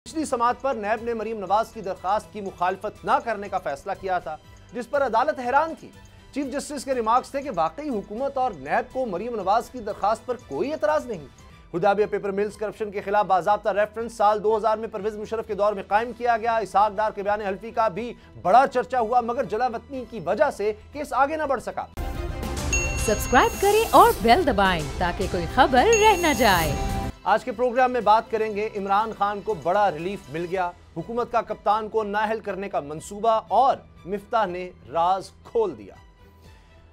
पिछली समाअत पर नैब ने मरीम नवाज की दरखास्त की मुखालफत न करने का फैसला किया था, जिस पर अदालत हैरान थी। चीफ जस्टिस के रिमार्क्स थे कि वाकई हुकूमत और नैब को मरीम नवाज की दरखास्त पर कोई एतराज नहीं। हुदैबिया पेपर मिल्स करप्शन के खिलाफ बाज़ाब्ता रेफरेंस साल 2000 में परवेज मुशर्रफ के दौर में कायम किया गया। इसहाक डार के बयान हल्फी का भी बड़ा चर्चा हुआ, मगर जलावतनी की वजह से केस आगे न बढ़ सका। सब्सक्राइब करें और बेल दबाएं ताकि कोई खबर रह न जाए। आज के प्रोग्राम में बात करेंगे, इमरान खान को बड़ा रिलीफ मिल गया, हुकूमत का कप्तान को नाअहल करने का मंसूबा और मिफ्ताह ने राज खोल दिया।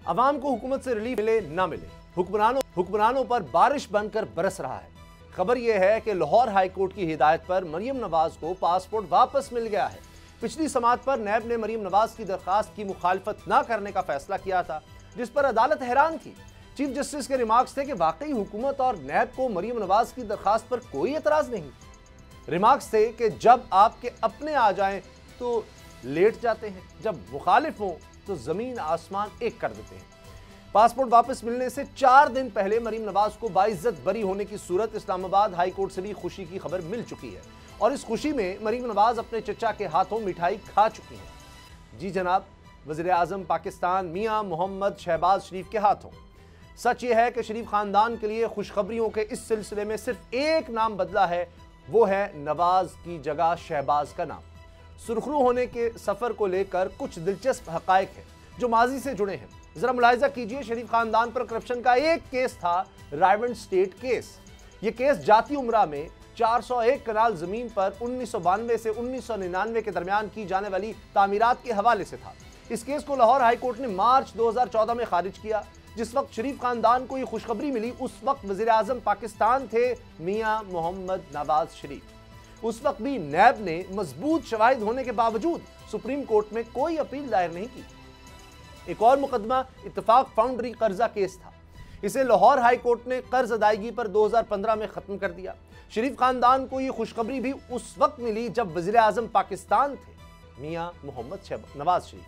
अवाम को हुकूमत से रिलीफ मिले ना मिले, हुक्मरानों पर बारिश बनकर बरस रहा है। खबर यह है कि लाहौर हाई कोर्ट की हिदायत पर मरीम नवाज को पासपोर्ट वापस मिल गया है। पिछली समाअत पर नैब ने मरीम नवाज की दरखास्त की मुखालफत न करने का फैसला किया था, जिस पर अदालत हैरान थी। चीफ जस्टिस के रिमार्क्स थे कि वाकई हुकूमत और नैब को मरीम नवाज की दरखास्त पर कोई एतराज नहीं। रिमार्क्स थे कि जब आपके अपने आ जाएं तो लेट जाते हैं, जब मुखालिफ हों तो जमीन आसमान एक कर देते हैं। पासपोर्ट वापस मिलने से 4 दिन पहले मरीम नवाज को बाइज्जत बरी होने की सूरत इस्लामाबाद हाई कोर्ट से भी खुशी की खबर मिल चुकी है और इस खुशी में मरीम नवाज अपने चचा के हाथों मिठाई खा चुकी हैं। जी जनाब, वज़ीर आज़म पाकिस्तान मियां मोहम्मद शहबाज शरीफ के हाथों। सच यह है कि शरीफ खानदान के लिए खुशखबरियों के इस सिलसिले में सिर्फ एक नाम बदला है, वो है नवाज की जगह शहबाज का नाम। सुरखरू होने के सफर को लेकर कुछ दिलचस्प हकायक हैं जो माजी से जुड़े हैं। जरा मुलाहिजा कीजिए, शरीफ खानदान पर करप्शन का एक केस था, रायवंड स्टेट केस। यह केस जाती उमरा में 401 कनाल जमीन पर 1992 से 1999 के दरमियान की जाने वाली तामीरात के हवाले से था। इस केस को लाहौर हाई कोर्ट ने मार्च 2014 में खारिज किया। जिस वक्त शरीफ खानदान को यह खुशखबरी मिली, उस वक्त वज़ीर आज़म पाकिस्तान थे मियां मोहम्मद नवाज शरीफ। उस वक्त भी नैब ने मजबूत शवाहिद होने के बावजूद सुप्रीम कोर्ट में कोई अपील दायर नहीं की। एक और मुकदमा इत्तेफाक फाउंड्री कर्जा केस था। इसे लाहौर हाई कोर्ट ने कर्ज अदायगी पर 2015 में खत्म कर दिया। शरीफ खानदान को यह खुशखबरी भी उस वक्त मिली जब वज़ीर आज़म पाकिस्तान थे मियां मोहम्मद नवाज शरीफ।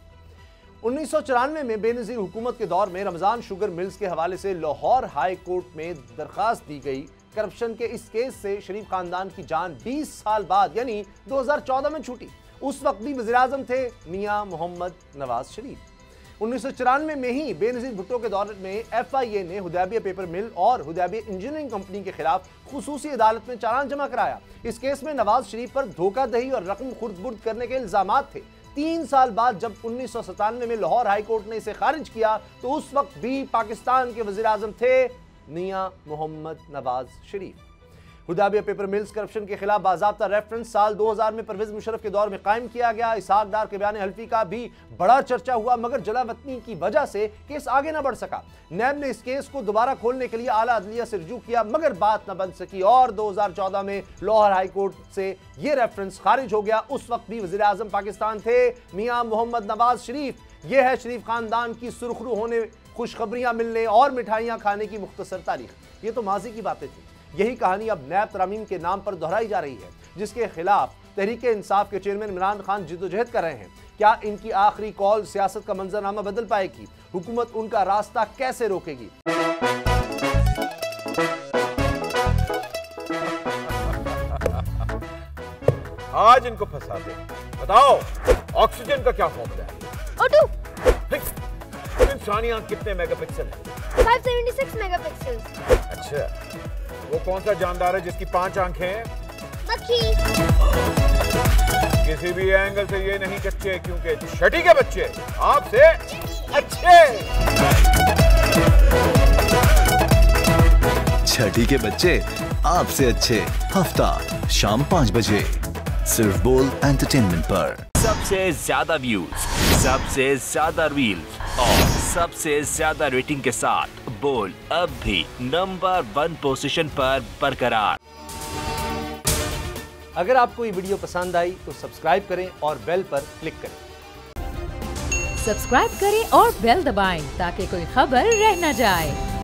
1994 में बेनज़ीर हुकूमत के दौर में रमज़ान शुगर मिल्स के हवाले से लाहौर हाई कोर्ट में दरखास्त दी गई। करप्शन के इस केस से शरीफ खानदान की जान 20 साल बाद यानी 2014 में छूटी। उस वक्त भी वज़ीर आज़म थे मियां मोहम्मद नवाज शरीफ। 1994 में ही बेनज़ीर भुट्टो के दौर में FIA ने हुदैबिया पेपर मिल और हुदैबिया इंजीनियरिंग कंपनी के खिलाफ खुसूसी अदालत में चालान जमा कराया। इस केस में नवाज शरीफ पर धोखाधड़ी और रकम खुर्द-बुर्द करने के इल्जामात थे। 3 साल बाद जब 1997 में लाहौर हाई कोर्ट ने इसे खारिज किया तो उस वक्त भी पाकिस्तान के वज़ीर आज़म थे मियां Mohammad Nawaz Sharif. Hudaibiya paper mills corruption के खिलाफ बाज़ाब्ता रेफरेंस साल 2000 में परवेज मुशर्रफ के दौर में कायम किया गया। इसहाक डार के बयान हल्फी का भी बड़ा चर्चा हुआ, मगर जलावतनी की वजह से केस आगे न बढ़ सका। नैब ने इस केस को दोबारा खोलने के लिए आला अदलिया से रुजू किया, मगर बात न बन सकी और 2014 में लाहौर हाई कोर्ट से यह रेफरेंस खारिज हो गया। उस वक्त भी वज़ीर आज़म पाकिस्तान थे मियां मोहम्मद नवाज शरीफ। यह है शरीफ खानदान की सुरखरू होने, खुशखबरियां मिलने और मिठाइयां खाने की मुख्तसर तारीख। ये तो माजी की बातें थी। यही कहानी अब नैब तरामीम के नाम पर दोहराई जा रही है, जिसके खिलाफ तहरीक इंसाफ के चेयरमैन इमरान खान जिद्दोजहद कर रहे हैं। क्या इनकी आखिरी कॉल सियासत का मंजरनामा बदल पाएगी? हुकूमत उनका रास्ता कैसे रोकेगी? आज इनको फंसा दे। बताओ, ऑक्सीजन का क्या फॉर्मूला है? O2। इंसानी आंख कितने मेगापिक्सल है? 576 मेगापिक्सल। अच्छा, वो कौन सा जानदार है जिसकी 5 आंखें हैं? मक्खी। किसी भी एंगल से ये नहीं कच्चे, क्योंकि छठी के बच्चे आपसे अच्छे। छठी के बच्चे आपसे अच्छे, हफ्ता शाम 5 बजे सिर्फ बोल एंटरटेनमेंट पर। सबसे ज्यादा व्यूज, सबसे ज्यादा रील्स और सबसे ज्यादा रेटिंग के साथ बोल अब भी नंबर 1 पोजीशन पर बरकरार। अगर आपको ये वीडियो पसंद आई तो सब्सक्राइब करें और बेल पर क्लिक करें। सब्सक्राइब करें और बेल दबाएं ताकि कोई खबर रह न जाए।